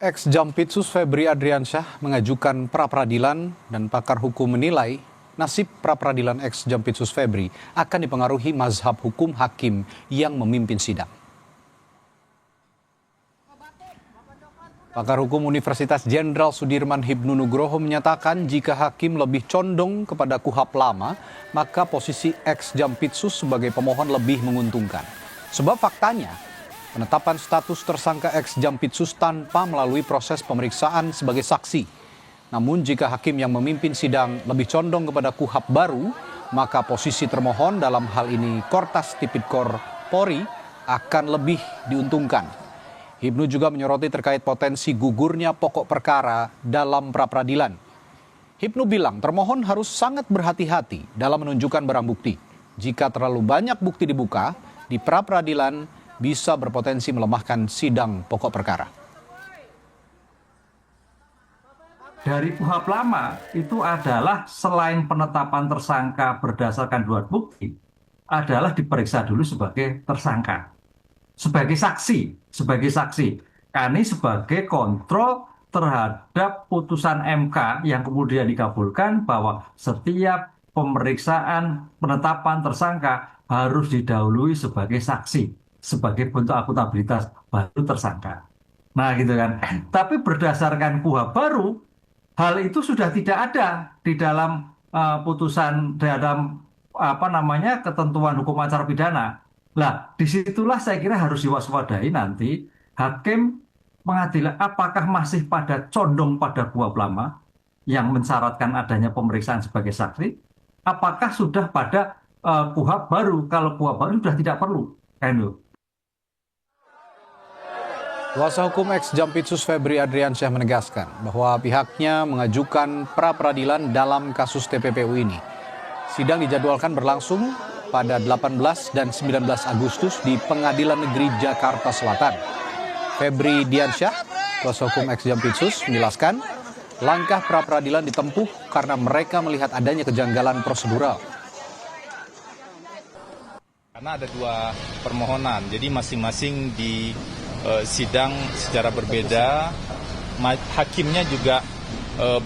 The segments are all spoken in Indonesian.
Ex-Jampitsus Febri Adriansyah mengajukan pra-peradilan dan pakar hukum menilai nasib pra-peradilan ex-Jampitsus Febri akan dipengaruhi mazhab hukum hakim yang memimpin sidang. Pakar hukum Universitas Jenderal Sudirman Hibnu Nugroho menyatakan jika hakim lebih condong kepada KUHP lama, maka posisi ex-Jampitsus sebagai pemohon lebih menguntungkan. Sebab faktanya, penetapan status tersangka ex-Jampitsus tanpa melalui proses pemeriksaan sebagai saksi. Namun jika hakim yang memimpin sidang lebih condong kepada KUHP baru, maka posisi termohon dalam hal ini Kortas Tipikor Polri akan lebih diuntungkan. Hibnu juga menyoroti terkait potensi gugurnya pokok perkara dalam pra-peradilan. Hibnu bilang termohon harus sangat berhati-hati dalam menunjukkan barang bukti. Jika terlalu banyak bukti dibuka, di pra-peradilan bisa berpotensi melemahkan sidang pokok perkara. Dari KUHP lama itu adalah selain penetapan tersangka berdasarkan dua bukti, adalah diperiksa dulu sebagai tersangka. Sebagai saksi, kami sebagai kontrol terhadap putusan MK yang kemudian dikabulkan bahwa setiap pemeriksaan penetapan tersangka harus didahului sebagai saksi, sebagai bentuk akuntabilitas baru tersangka. Nah gitu kan. Tapi berdasarkan KUHP baru, hal itu sudah tidak ada di dalam putusan dalam ketentuan hukum acara pidana. Lah, disitulah saya kira harus diwaspadai nanti hakim pengadilan apakah masih pada condong pada KUHP lama yang mensyaratkan adanya pemeriksaan sebagai saksi, apakah sudah pada KUHP baru, kalau KUHP baru sudah tidak perlu. Kuasa hukum ex-Jampitsus Febri Adriansyah menegaskan bahwa pihaknya mengajukan pra-peradilan dalam kasus TPPU ini. Sidang dijadwalkan berlangsung pada 18 dan 19 Agustus di Pengadilan Negeri Jakarta Selatan. Febri Diansyah, kuasa hukum ex-Jampitsus, menjelaskan langkah pra-peradilan ditempuh karena mereka melihat adanya kejanggalan prosedural. Karena ada dua permohonan, jadi masing-masing di sidang secara berbeda, hakimnya juga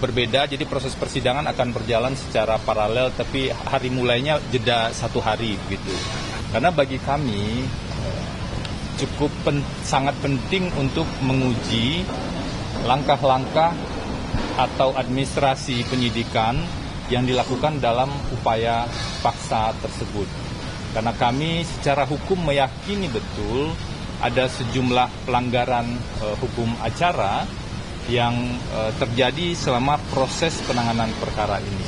berbeda, jadi proses persidangan akan berjalan secara paralel, tapi hari mulainya jeda 1 hari begitu. Karena bagi kami sangat penting untuk menguji langkah-langkah atau administrasi penyidikan yang dilakukan dalam upaya paksa tersebut. Karena kami secara hukum meyakini betul ada sejumlah pelanggaran hukum acara yang terjadi selama proses penanganan perkara ini.